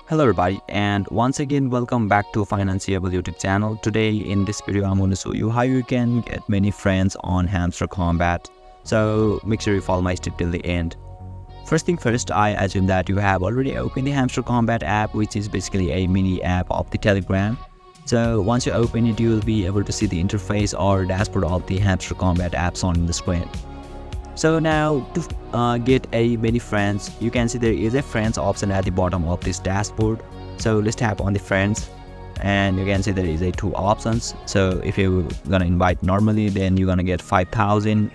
Hello everybody, and once again welcome back to Financiable YouTube channel. Today in this video I'm going to show you how you can get many friends on Hamster Kombat. So make sure you follow my step till the end. First thing first, I assume that you have already opened the Hamster Kombat app, which is basically a mini app of the Telegram. So once you open it, you will be able to see the interface or dashboard of the Hamster Kombat apps on the screen. So now to get a many friends, you can see there is a friends option at the bottom of this dashboard. So let's tap on the friends and you can see there is a two options. So if you're gonna invite normally, then you're gonna get 5,000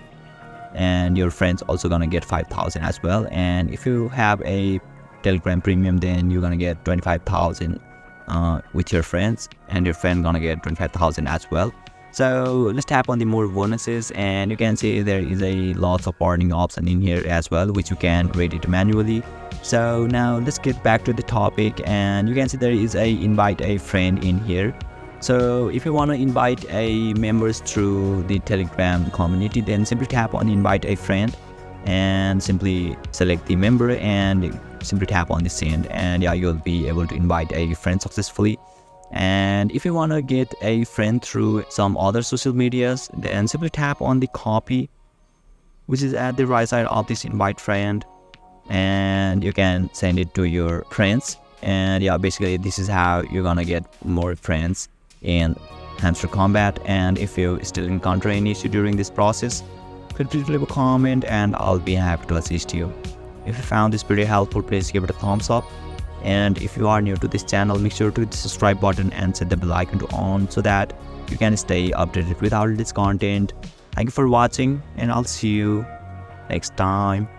and your friends also gonna get 5,000 as well. And if you have a Telegram premium, then you're gonna get 25,000 with your friends, and your friend gonna get 25,000 as well. So let's tap on the more bonuses and you can see there is a lots of earning option in here as well, which you can rate it manually. So now let's get back to the topic, and you can see there is a invite a friend in here. So if you want to invite a members through the Telegram community, then simply tap on invite a friend and simply select the member and simply tap on the send, and yeah, you'll be able to invite a friend successfully. And if you want to get a friend through some other social medias, then simply tap on the copy, which is at the right side of this invite friend, and you can send it to your friends. And yeah, basically this is how you're gonna get more friends in Hamster Kombat. And if you still encounter any issue during this process, feel free to leave a comment and I'll be happy to assist you. If you found this video helpful, please give it a thumbs up. And if you are new to this channel, make sure to hit the subscribe button and set the bell icon to on so that you can stay updated with all this content. Thank you for watching, and I'll see you next time.